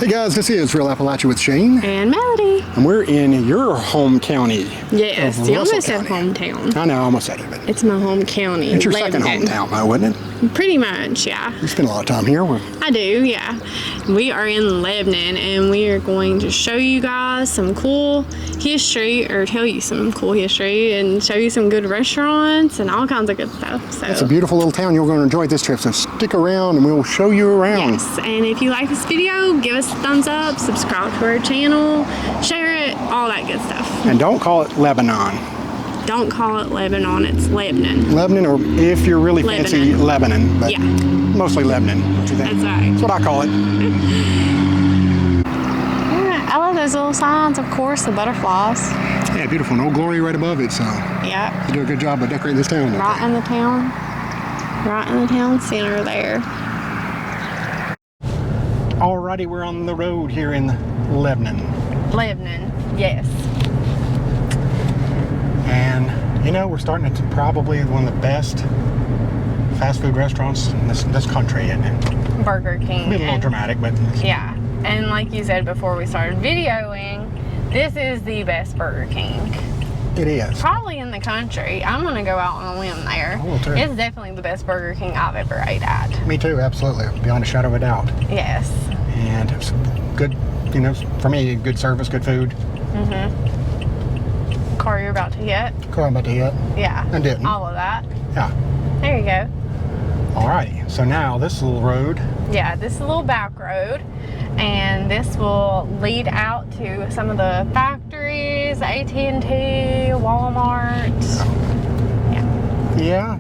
Hey guys, this is Real Appalachia with Shane. And Melody. And we're in your home county. Yes, you almost said hometown. I know, I almost said it. But it's my home county. it's your second hometown, though, wasn't it? Pretty much, yeah. You spend a lot of time here. I do, yeah. We are in Lebanon, and we are going to show you guys some cool history, or tell you some cool history, and show you some good restaurants and all kinds of good stuff. So it's a beautiful little town. You're going to enjoy this trip, so stick around and we'll show you around. Yes, and if you like this video, give us a thumbs up, subscribe to our channel, share it, all that good stuff. And don't call it Lebanon. Don't call it Lebanon, it's Lebanon. Lebanon, or if you're really fancy, Lebanon. But yeah. Mostly Lebanon, what you think? That's right. That's what I call it. Yeah, I love those little signs, of course, the butterflies. Yeah, beautiful. And Old Glory right above it, so yeah. you do a good job of decorating this town. Right in the town. Right in the town center there. Alrighty, we're on the road here in Lebanon. Lebanon, yes. And you know, we're starting to probably one of the best fast food restaurants in this country, isn't it? Burger King. A little dramatic, but yeah. And like you said before we started videoing, this is the best Burger King. It is. Probably in the country. I'm gonna go out on a limb there. It's definitely the best Burger King I've ever ate at. Me too, absolutely, beyond a shadow of a doubt. Yes. And it's good, you know, for me, good service, good food. Mm-hmm. Car you're about to hit. Car I'm about to hit. Yeah. And didn't. All of that. Yeah. There you go. Alrighty, so now this little road. Yeah, this is a little back road. And this will lead out to some of the factories, AT&T, Walmart. Yeah,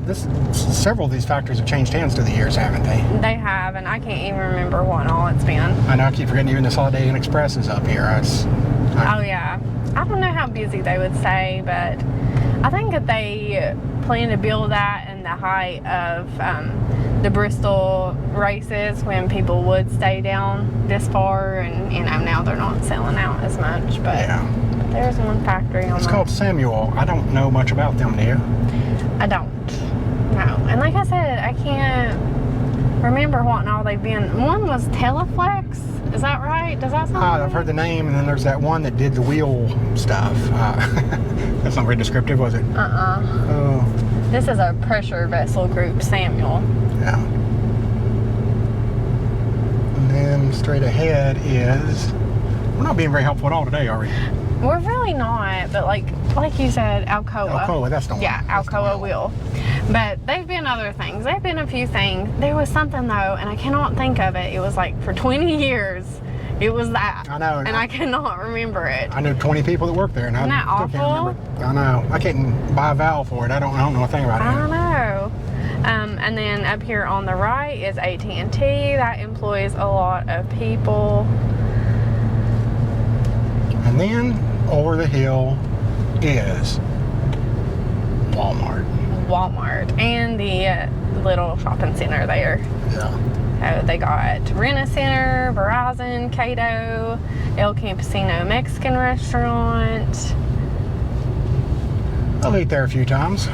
several of these factories have changed hands through the years, haven't they? They have, and I can't even remember what all it's been. I know, I keep forgetting even this Holiday Inn Express is up here. Oh yeah. I don't know how busy they would say, but I think that they plan to build that in the height of the Bristol races, when people would stay down this far, and you know, now they're not selling out as much, but yeah. There's one factory on It's called Samuel. I don't know much about them, do you? I don't. No. And like I said, I can't remember what and all they've been. One was Teleflex. Is that right? Does that sound right? I've heard the name, and then there's that one that did the wheel stuff. That's not very descriptive, was it? Oh. This is a pressure vessel group, Samuel. Yeah. And then straight ahead is... We're not being very helpful at all today, are we? We're really not, but like you said, Alcoa. Alcoa, that's the one. Yeah, Alcoa will. But they've been other things. They've been a few things. There was something though, and I cannot think of it. It was like for 20 years, it was that. I know. And I cannot remember it. I know 20 people that work there, and Isn't that I still can't remember. I know. I can't buy a valve for it. I don't know a thing about it. I don't know. And then up here on the right is AT&T. That employs a lot of people. And then over the hill is Walmart. Walmart and the little shopping center there. Yeah. They got Rent-A-Center, Verizon, Cato, El Campesino Mexican restaurant. I've ate there a few times.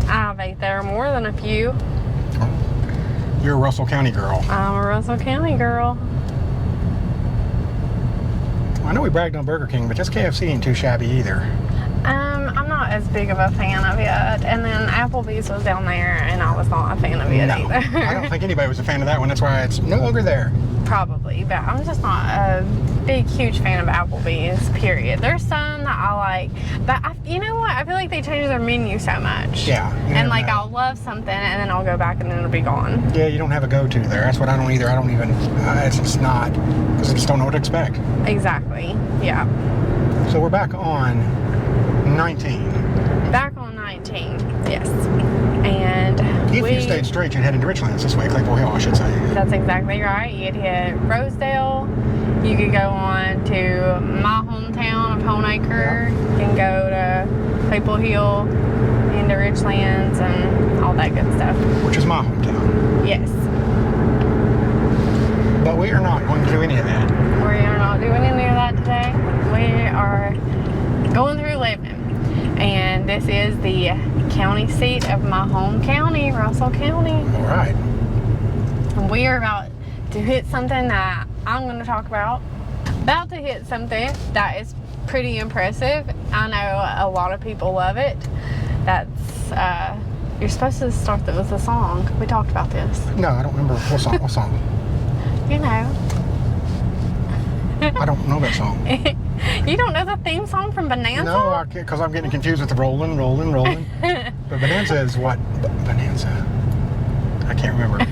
I've ate there more than a few. You're a Russell County girl. I'm a Russell County girl. I know we bragged on Burger King, but this KFC ain't too shabby either. I'm not as big of a fan of it. And then Applebee's was down there, and I was not a fan of it either. I don't think anybody was a fan of that one. That's why it's no longer there. Probably, but I'm just not a big, huge fan of Applebee's, period. There's some that I like, but you know what? I feel like they change their menu so much. Yeah. And like, I'll love something, and then I'll go back, and then it'll be gone. Yeah, you don't have a go-to there. That's what I don't either. I don't even, it's just not, because I just don't know what to expect. Exactly, yeah. So we're back on 19. Back on 19, yes. And if you stayed straight, you'd head into Richlands this way, Claypool Hill, I should say. That's exactly right. You'd hit Rosedale. You could go on to my hometown of Honeacre. Yep. You can go to Claypool Hill, into Richlands, and all that good stuff. Which is my hometown. Yes. But we are not going to do any of that. We are not doing any of that today. We are going through Lebanon. And this is the county seat of my home county, Russell County. All right. And we are about to hit something that I'm going to talk about to hit something that is pretty impressive. I know a lot of people love it. That's you're supposed to start that with a song. We talked about this. No, I don't remember what song. What song? You know. I don't know that song. You don't know the theme song from Bonanza? No, I can't, because I'm getting confused with the rolling. But Bonanza is what? Bonanza. I can't remember.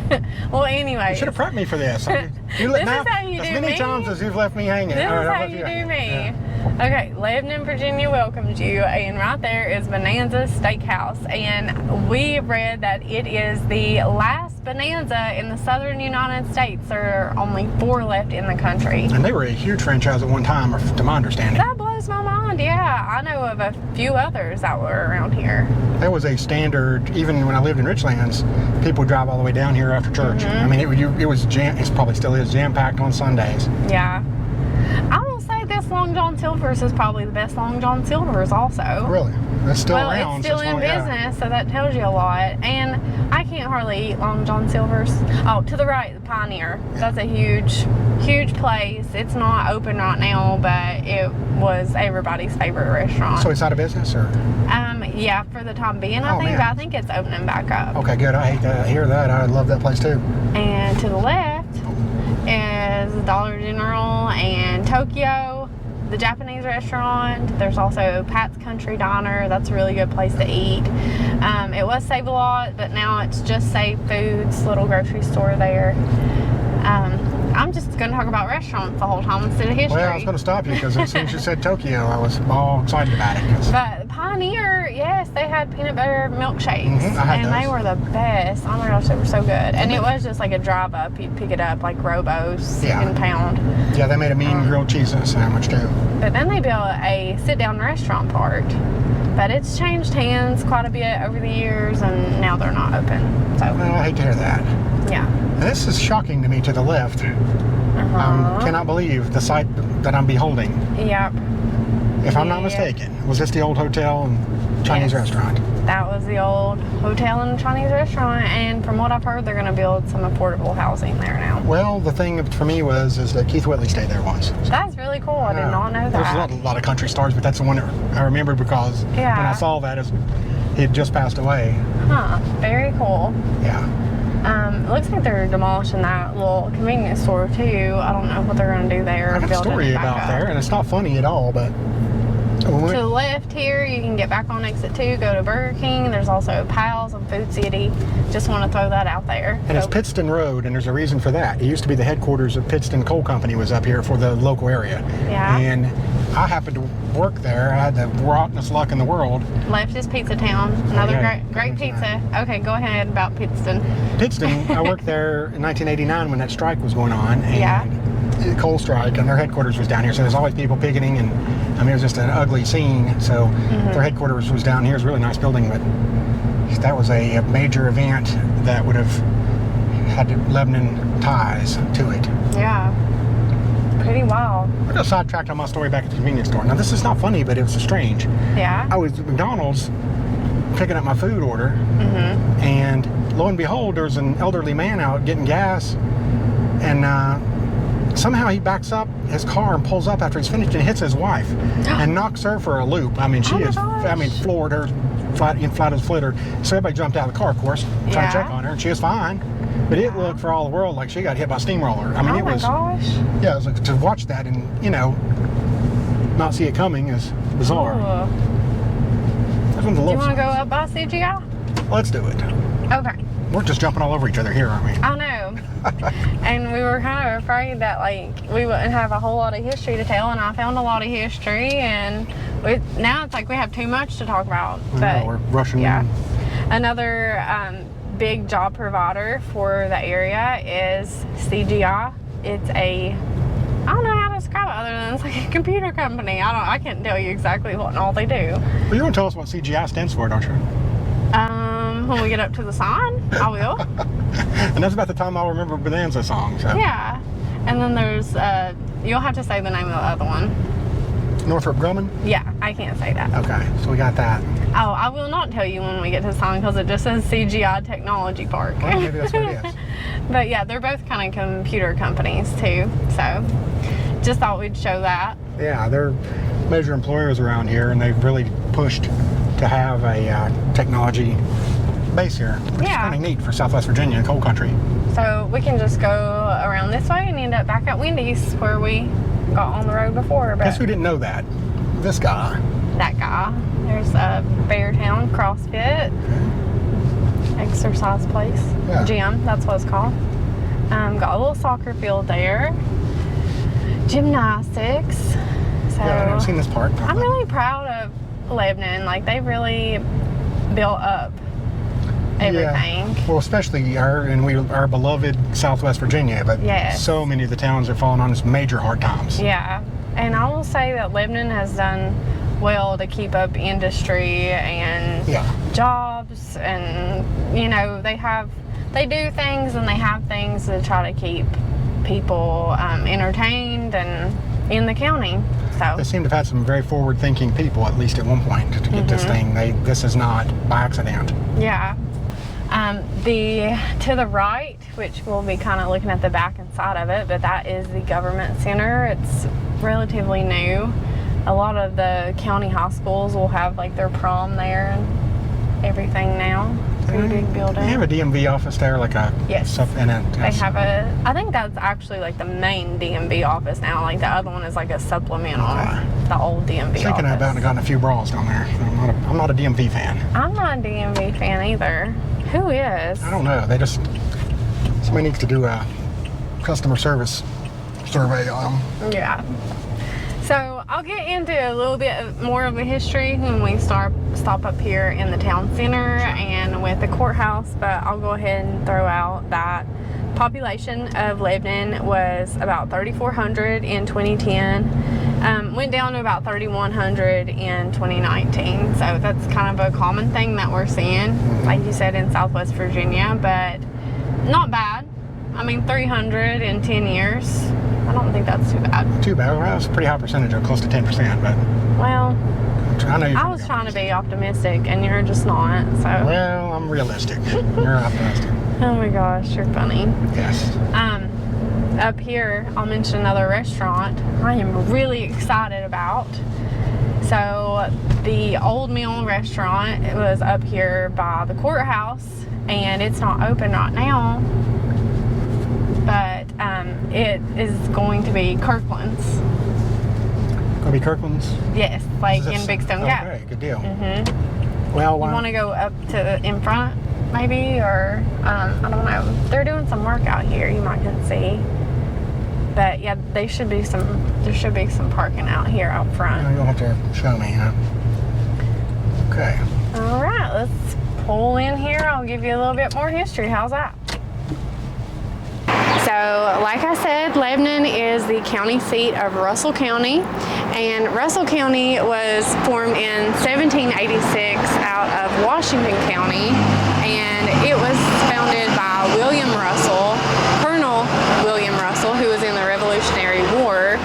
Well, anyway. You should have prepped me for this. This is how you do as many me. times as you've left me hanging. This All is right, how I'll you let do hang. me. Yeah. Okay, Lebanon, Virginia welcomes you, and right there is Bonanza Steakhouse, and we read that it is the last Bonanza in the southern United States. There are only 4 left in the country. And they were a huge franchise at one time, to my understanding. That blows my mind, yeah. I know of a few others that were around here. That was a standard, even when I lived in Richlands, people would drive all the way down here after church. Mm-hmm. I mean, it was it probably still is jam-packed on Sundays. Yeah. I will say this Long John Silver's is probably the best Long John Silver's also. Really? That's still Well, around. it's still in business, so that tells you a lot. And I can't hardly eat Long John Silver's. Oh, to the right, the Pioneer. That's a huge place. It's not open right now, but it was everybody's favorite restaurant. So it's out of business, or? Yeah, for the time being, I Oh, think. man. But I think it's opening back up. Okay, good. I hate to hear that. I love that place too. And to the left is Dollar General and Tokyo, the Japanese restaurant. There's also Pat's Country Diner. That's a really good place to eat. It was Save a Lot, but now it's just Save Foods, little grocery store there. I'm just going to talk about restaurants the whole time instead of history. Well, I was going to stop you because as soon as you said Tokyo, I was all excited about it. But Pioneer, yes, they had peanut butter milkshakes, I had and they those. were the best. Oh my gosh, they were so good. And it was just like a drive up. You'd pick it up like Robos Yeah. in pound. Yeah, they made a mean grilled cheese sandwich too. But then they built a sit-down restaurant part. But it's changed hands quite a bit over the years, and now they're not open. So, Well, I hate to hear that. yeah. This is shocking to me to the left. Cannot believe the sight that I'm beholding. Yep. If I'm not Yeah. mistaken, was this the old hotel and Chinese Yes. restaurant? That was the old hotel and Chinese restaurant, and from what I've heard, they're going to build some affordable housing there now. Well, the thing for me is that Keith Whitley stayed there once. That's really cool. I did not know There's that. a lot of country stars, but that's the one that I remember because Yeah. when I saw that, he had just passed away. Huh. Very cool. Yeah. It looks like they're demolishing that little convenience store too. I don't know what they're going to do there. I got a building story it back about up. there, and it's not funny at all, but when we To the left here, you can get back on exit 2, go to Burger King. There's also Pal's and Food City. Just want to throw that out there. and it's So- Pittston Road, and there's a reason for that. It used to be the headquarters of Pittston Coal Company was up here for the local area. Yeah. And I happened to work there. I had the rottenest luck in the world. Left is Pizza Town. Another Okay. great pizza. Okay, go ahead about Pittston. Pittston, I worked there in 1989 when that strike was going on. And Yeah. coal strike, and their headquarters was down here. So there's always people picketing, and I mean, it was just an ugly scene. So their headquarters was down here. It's a really nice building, but that was a major event that would have had Lebanon ties to it. Yeah. Pretty wild. I got sidetracked on my story back at the convenience store. Now, this is not funny, but it was strange. Yeah. I was at McDonald's picking up my food order, and lo and behold, there's an elderly man out getting gas, and somehow he backs up his car and pulls up after he's finished and hits his wife and knocks her for a loop. I mean, she Oh my is, gosh. floored her, flat as flitter. So everybody jumped out of the car, of course, trying Yeah. to check on her, and she was fine. But it looked for all the world like she got hit by a steamroller. I mean, Oh it my was, gosh. yeah, it was like to watch that and, not see it coming is bizarre. Ooh. That's one of the Do you low want to go signs. up by CGI? Let's do it. Okay. We're just jumping all over each other here, aren't we? I know. And we were kind of afraid that we wouldn't have a whole lot of history to tell, and I found a lot of history, and now it's like we have too much to talk about. But We're rushing. yeah. Another big job provider for the area is CGI. It's I don't know how to describe it other than it's like a computer company. I can't tell you exactly what and all they do. Well, you want to tell us what CGI stands for, don't you? When we get up to the sign, I will. And that's about the time I'll remember Bonanza song. So. Yeah. And then there's, you'll have to say the name of the other one. Northrop Grumman? Yeah, I can't say that. Okay, so we got that. Oh, I will not tell you when we get to the sign because it just says CGI Technology Park. Well, maybe that's what it is. But yeah, they're both kind of computer companies too. So just thought we'd show that. Yeah, they're major employers around here, and they've really pushed to have a technology base here, which is kind of neat for Southwest Virginia and coal country. So we can just go around this way and end up back at Wendy's where we got on the road before. But guess who didn't know that? This guy. That guy. There's a Beartown CrossFit exercise place. Yeah. Gym, that's what it's called. Got a little soccer field there. Gymnastics. So Yeah, I've never seen this part. I'm really proud of Lebanon. Like, they really built up everything. Yeah. Well, especially our beloved Southwest Virginia, but so many of the towns are falling on some major hard times. Yeah, and I will say that Lebanon has done well to keep up industry and jobs, and you know, they do things and they have things to try to keep people entertained and in the county. So they seem to have had some very forward-thinking people, at least at one point, to get this thing. This is not by accident. Yeah. To the right, which we'll be kind of looking at the back and side of it, but that is the government center. It's relatively new. A lot of the county high schools will have like their prom there and everything now. Pretty big building. They have a DMV office there, like a they have I think that's actually like the main DMV office now. Like the other one is like a supplemental, the old DMV office. Thinking about and gotten a few bras down there. I'm not a DMV fan. I'm not a DMV fan either. Who is? I don't know. Somebody needs to do a customer service survey on them. Yeah. So I'll get into a little bit more of the history when we stop up here in the town center and with the courthouse, but I'll go ahead and throw out that population of Lebanon was about 3,400 in 2010, went down to about 3,100 in 2019. So that's kind of a common thing that we're seeing, like you said, in Southwest Virginia, but not bad. I mean, 300 in 10 years. I don't think that's too bad. Too bad. Well, that's a pretty high percentage, or close to 10%, but... Well, I was trying to be optimistic, and you're just not, so... Well, I'm realistic. You're optimistic. Oh my gosh, you're funny. Yes. Up here, I'll mention another restaurant I am really excited about. So, the Old Mill restaurant, it was up here by the courthouse, and it's not open right now. But it is going to be Kirkland's. Going to be Kirkland's? Yes, like in Big Stone Gap. Okay, good deal. Well, you want to go up to in front, maybe, or I don't know. They're doing some work out here. You might can see. But yeah, there should be some parking out here out front. You'll have to show me, huh? Okay. All right, let's pull in here. I'll give you a little bit more history. How's that? So, like I said, Lebanon is the county seat of Russell County, and Russell County was formed in 1786 out of Washington County, and it was founded by William Russell, Colonel William Russell, who was in the Revolutionary War,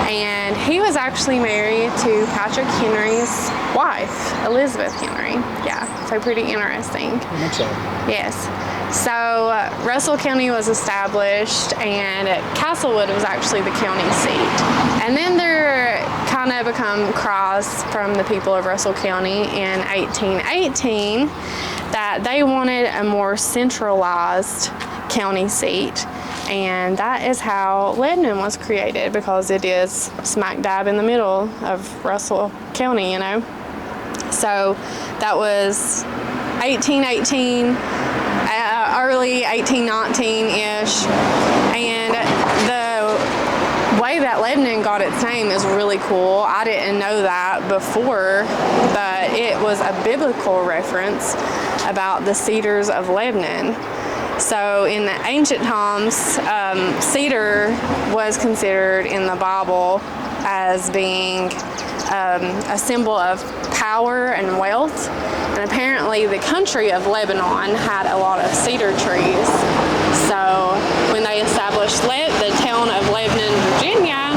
and he was actually married to Patrick Henry's wife, Elizabeth Henry. Yeah, so pretty interesting. I think so. Yes. So Russell County was established, and Castlewood was actually the county seat. And then there kind of become cries from the people of Russell County in 1818 that they wanted a more centralized county seat. And that is how Lebanon was created, because it is smack dab in the middle of Russell County, you know. So that was 1818. Early 1819-ish, and the way that Lebanon got its name is really cool. I didn't know that before, but it was a biblical reference about the Cedars of Lebanon. So in the ancient times, cedar was considered in the Bible as being a symbol of power and wealth, and apparently the country of Lebanon had a lot of cedar trees. So when they established the town of Lebanon, Virginia,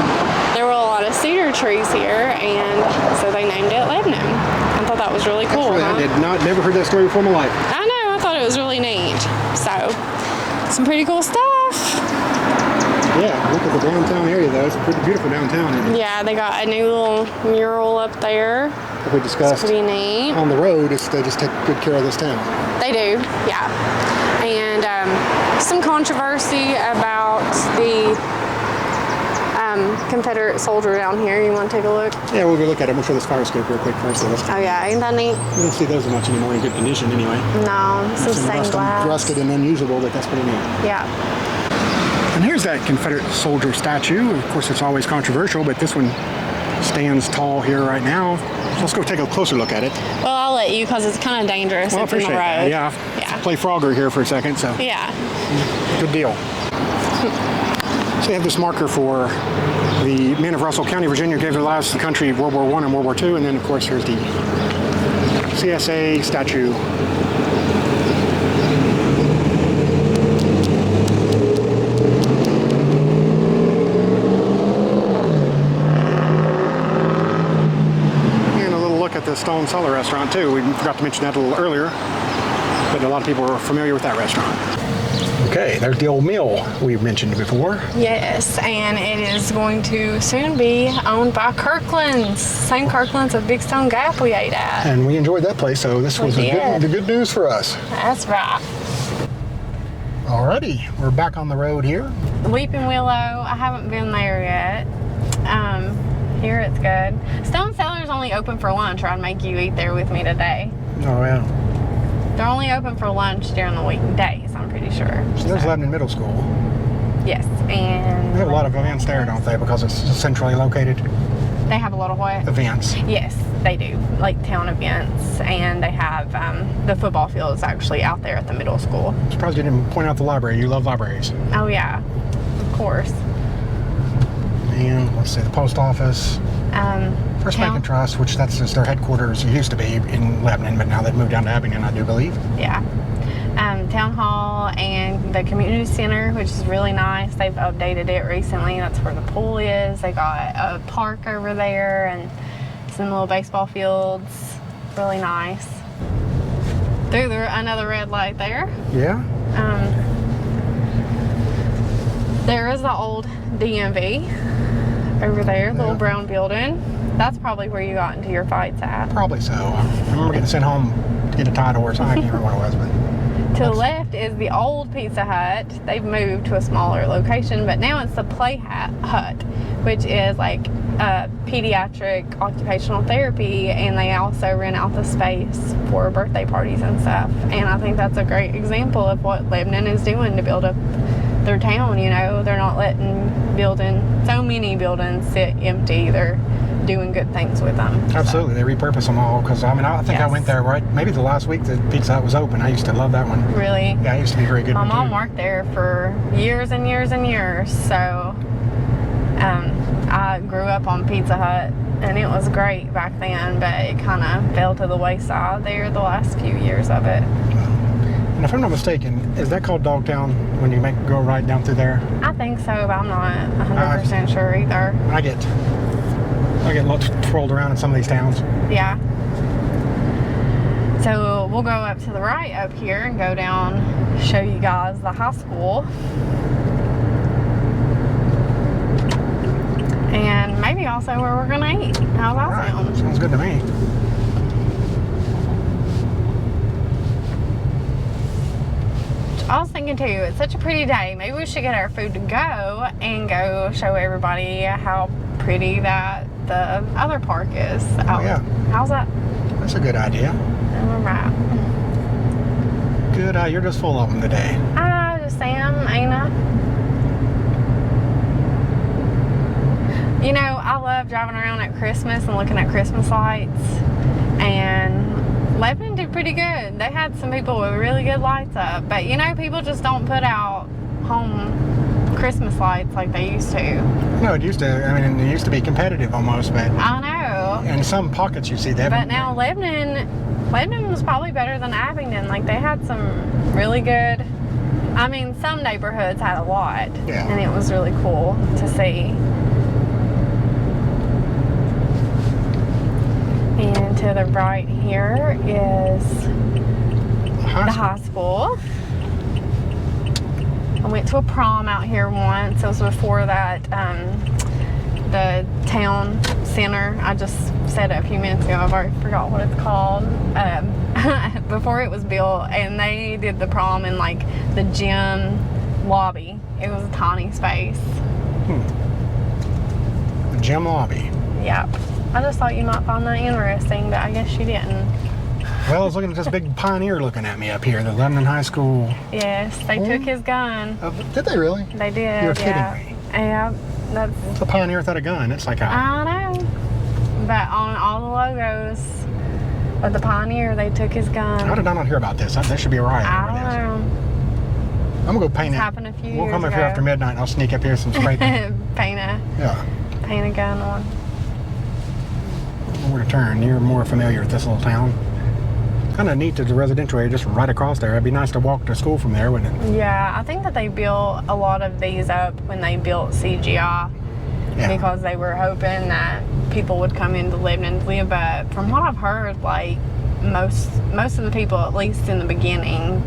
there were a lot of cedar trees here, and so they named it Lebanon. I thought that was really cool. Actually, I never heard that story before in my life. I know, I thought it was really neat. So some pretty cool stuff. Yeah, look at the downtown area though. It's pretty beautiful downtown, isn't it? Yeah, they got a new little mural up there. Like we discussed, it's pretty neat. On the road, they just take good care of this town. They do, yeah. And some controversy about the Confederate soldier down here. You want to take a look? Yeah, we'll go look at it. We'll show this fire escape real quick first. Oh yeah, ain't that neat? You don't see those much anymore in good condition anyway. No, some stained glass. Rusted and unusable, but that's pretty neat. Yeah. And here's that Confederate soldier statue. Of course, it's always controversial, but this one stands tall here right now. So let's go take a closer look at it. Well, I'll let you because it's kind of dangerous. Well, I appreciate that. Yeah. Play Frogger here for a second, so. Yeah. Good deal. So they have this marker for the men of Russell County, Virginia, who gave their lives to the country in World War I and World War II. And then, of course, here's the CSA statue. And a little look at the Stone Cellar restaurant, too. We forgot to mention that a little earlier, but a lot of people are familiar with that restaurant. Okay, there's the old mill we've mentioned before. Yes, and it is going to soon be owned by Kirkland's. Same Kirkland's of Big Stone Gap we ate at. And we enjoyed that place, so this was the good news for us. That's right. Alrighty, we're back on the road here. Weeping Willow, I haven't been there yet. Here it's good. Stone Cellar's only open for lunch, or I'd make you eat there with me today. Oh, yeah. They're only open for lunch during the weekdays, I'm pretty sure. So there's Lebanon Middle School. Yes, and... They have a lot of events there, don't they? Because it's centrally located. They have a lot of what? Events. Yes, they do. Like town events. And they have the football field is actually out there at the middle school. I'm surprised you didn't point out the library. You love libraries. Oh, yeah. Of course. And let's see, the post office. First Bank and Trust, which that's just their headquarters. It used to be in Lebanon, but now they've moved down to Abingdon, I do believe. Yeah. Town Hall and the Community Center, which is really nice. They've updated it recently. That's where the pool is. They got a park over there and some little baseball fields. Really nice. Through another red light there. Yeah. There is the old DMV over there, the little brown building. That's probably where you got into your fights at. Probably so. I remember getting sent home to get a tie or something. I can't remember what it was, but. To the left is the old Pizza Hut. They've moved to a smaller location, but now it's the Play Hut, which is like pediatric occupational therapy, and they also rent out the space for birthday parties and stuff. And I think that's a great example of what Lebanon is doing to build up their town. You know, they're not letting so many buildings sit empty. They're doing good things with them. Absolutely, they repurpose them all. Because I mean, I think I went there maybe the last week the Pizza Hut was open. I used to love that one. Really? Yeah, it used to be very good. My mom worked there for years and years and years, so I grew up on Pizza Hut, and it was great back then. But it kind of fell to the wayside there the last few years of it. And if I'm not mistaken, is that called Dogtown when you go right down through there? I think so, but I'm not 100% sure either. I get twirled around in some of these towns. Yeah. So we'll go up to the right up here and go down, show you guys the high school. And maybe also where we're going to eat. How's that sound? Sounds good to me. I was thinking too, it's such a pretty day. Maybe we should get our food to go and go show everybody how pretty that the other park is. Oh, yeah. How's that? That's a good idea. All right. Good. You're just full of them today. I just am, ain't I? You know, I love driving around at Christmas and looking at Christmas lights. And Lebanon did pretty good. They had some people with really good lights up. But, you know, people just don't put out home Christmas lights like they used to. No, it used to. I mean, it used to be competitive almost, but I know. In some pockets you see that. But now Lebanon was probably better than Abingdon. Like they had some really good. I mean, some neighborhoods had a lot, and it was really cool to see. And to the right here is the high school. went to a prom out here once. It was before that, the town center. I just said it a few minutes ago. I've already forgot what it's called. Before it was built, and they did the prom in like the gym lobby. It was a tiny space. The gym lobby. Yep. I just thought you might find that interesting, but I guess you didn't. Well, I was looking at this big pioneer looking at me up here, the Lebanon High School. Yes, they took his gun. Did they really? They did. You're kidding me. Yeah, that's. What's a pioneer without a gun? It's like I know. But on all the logos of the pioneer, they took his gun. How did I not hear about this? There should be a riot. I don't know. I'm gonna go paint it. Happened a few We'll years come up here ago. after midnight and I'll sneak up here some spray paint. Paint a gun on. Where to turn? You're more familiar with this little town. Kind of neat that the residential area just right across there. It'd be nice to walk to school from there, wouldn't it? Yeah, I think that they built a lot of these up when they built CGI because they were hoping that people would come into Lebanon to live. But from what I've heard, like most of the people, at least in the beginning,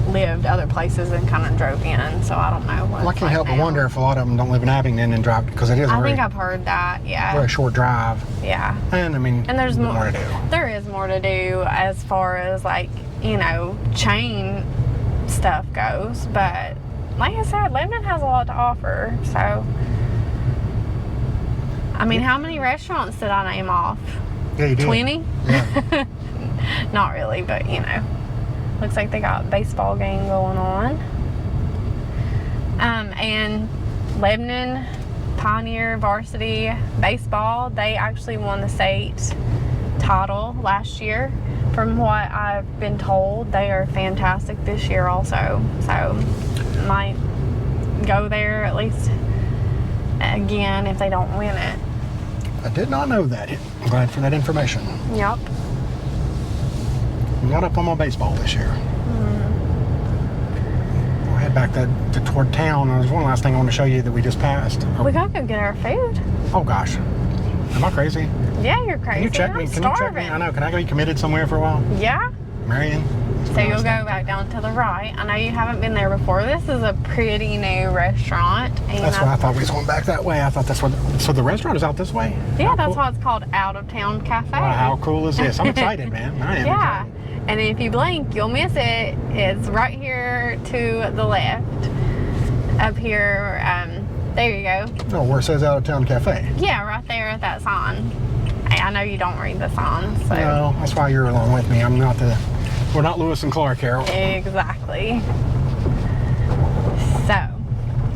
lived other places and kind of drove in. So I don't know what. Well, I can't help but wonder if a lot of them don't live in Abingdon and drive, because it is I think I've heard that. Yeah. Very short drive. Yeah. And I mean, and there's more to do. There is more to do as far as like, you know, chain stuff goes. But like I said, Lebanon has a lot to offer. So, I mean, how many restaurants did I name off? Yeah, you did. 20? Yeah. Not really, but you know. Looks like they got a baseball game going on. And Lebanon Pioneer Varsity Baseball, they actually won the state title last year. From what I've been told, they are fantastic this year also. So, might go there at least again if they don't win it. I did not know that. I'm glad for that information. Yep. I'm not up on my baseball this year. We'll head back toward town. There's one last thing I want to show you that we just passed. We gotta go get our food. Oh gosh. Am I crazy? Yeah, you're crazy. Can you check me? I'm Can you check me? starving. I know. Can I go be committed somewhere for a while? Yeah. Marion? So you'll go back down to the right. I know you haven't been there before. This is a pretty new restaurant. And That's why I thought we was going back that way. I thought that's what. So the restaurant is out this way? Yeah, How that's cool. why it's called Out of Town Cafe. Wow, how cool is this? I'm excited, man. I am Yeah. excited. And if you blink, you'll miss it. It's right here to the left. Up here, there you go. Oh, where it says Out of Town Cafe. Yeah, right there at that sign. I know you don't read the signs, so. No, that's why you're along with me. We're not Lewis and Clark here. Exactly. So,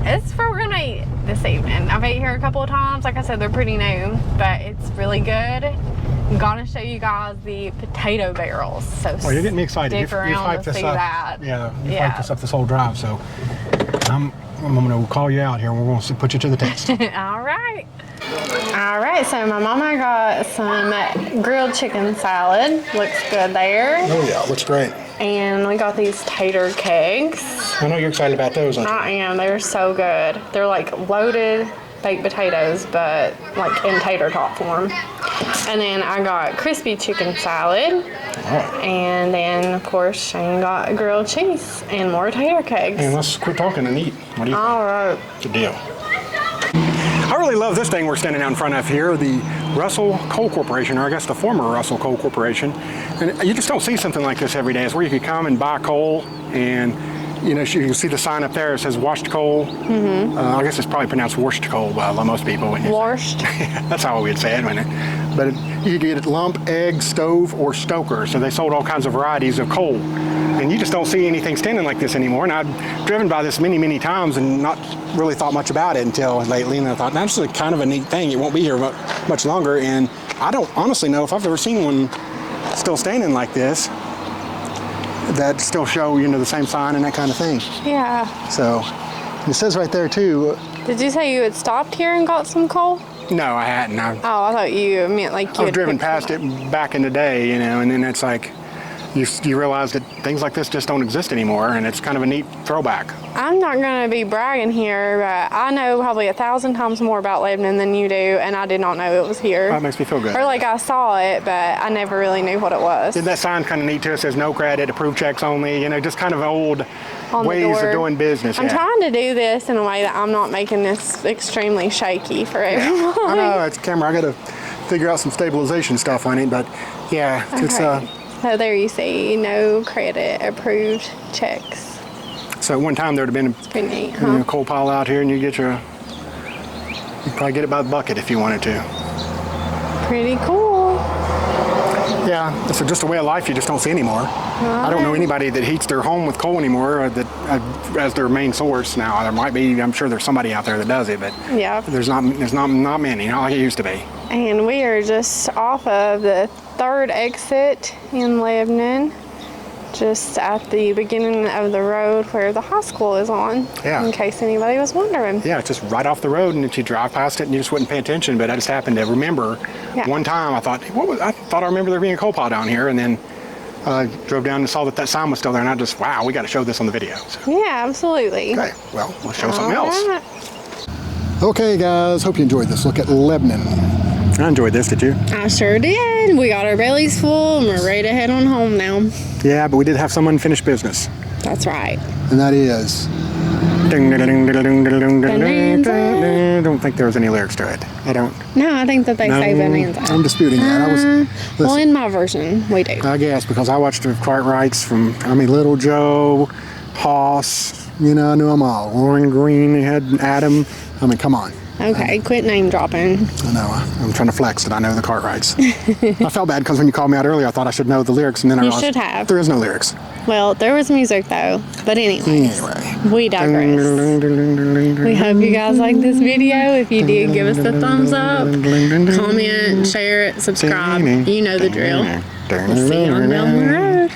it's for we're gonna eat this evening. I've ate here a couple of times. Like I said, they're pretty new, but it's really good. I'm gonna show you guys the potato barrels. So Well, you're getting me excited. Stick You've around hyped to this see up. that. Yeah, you've hyped this up this whole drive. So I'm going to call you out here and we're going to put you to the test. All right. All right, so my mama got some grilled chicken salad. Looks good there. Oh yeah, looks great. And we got these tater kegs. I know you're excited about those. Aren't you? I am. They're so good. They're like loaded baked potatoes, but like in tater tot form. And then I got crispy chicken salad. Oh. And then, of course, Shane got grilled cheese and more tater kegs. And let's quit talking and eat. What do you think? All right. Good deal. I really love this thing we're standing out in front of here, the Russell Coal Corporation, or I guess the former Russell Coal Corporation. And you just don't see something like this every day. It's where you could come and buy coal, and you know, you can see the sign up there. It says washed coal. Mm-hmm. I guess it's probably pronounced washed coal by most people. Washed? That's how we'd say it, wouldn't it? But you could get it lump, egg, stove, or stoker. So they sold all kinds of varieties of coal. And you just don't see anything standing like this anymore. And I've driven by this many, many times and not really thought much about it until lately. And I thought, that's kind of a neat thing. It won't be here much longer. And I don't honestly know if I've ever seen one still standing like this that still show, you know, the same sign and that kind of thing. Yeah. So it says right there too. Did you say you had stopped here and got some coal? No, I hadn't. Oh, I thought you meant like you I've had driven picked past it back in the day, you know, and then it's like you realize that things like this just don't exist anymore, and it's kind of a neat throwback. I'm not going to be bragging here, but I know probably 1,000 times more about Lebanon than you do, and I did not know it was here. That makes me feel good. Or like I saw it, but I never really knew what it was. That sign's kind of neat too. It says no credit, approved checks only, you know, just kind of old on the door. Ways of doing business. I'm trying to do this in a way that I'm not making this extremely shaky for everyone. I know, it's a camera. I got to figure out some stabilization stuff on it, but yeah, it's So there you see, no credit approved checks. So at one time there would have been Pretty neat, a coal pile out here, and you'd probably get it by the bucket if you wanted to. Pretty cool. Yeah, it's just a way of life you just don't see anymore. I don't know anybody that heats their home with coal anymore as their main source now. There might be, I'm sure there's somebody out there that does it, but yeah, there's not many, not like it used to be. And we are just off of the 3rd exit in Lebanon, just at the beginning of the road where the high school is on, in case anybody was wondering. Yeah, it's just right off the road, and you drive past it and you just wouldn't pay attention, but I just happened to remember one time I thought, I thought I remember there being a coal pile down here, and then drove down and saw that sign was still there, and I just, wow, we got to show this on the video. So. Yeah, absolutely. Okay, well, we'll show something else. Okay, guys, hope you enjoyed this look at Lebanon. I enjoyed this, did you? I sure did. We got our bellies full and we're ready to head on home now. Yeah, but we did have some unfinished business. That's right. And that is... I don't think there was any lyrics to it. I don't... No, I think that they say Bonanza. I'm disputing that. Well, in my version, we do. I guess, because I watched the Cartwrights from, Little Joe, Hoss, I knew them all. Lauren Green, they had Adam. Come on. Okay, quit name dropping. I know. I'm trying to flex that I know the Cartwrights. I felt bad because when you called me out earlier, I thought I should know the lyrics, and then I realized you should have. There is no lyrics. Well, there was music though. But anyway, we digress. We hope you guys like this video. If you did, give us a thumbs up, comment, share it, subscribe. You know the drill. We'll see you on down the road.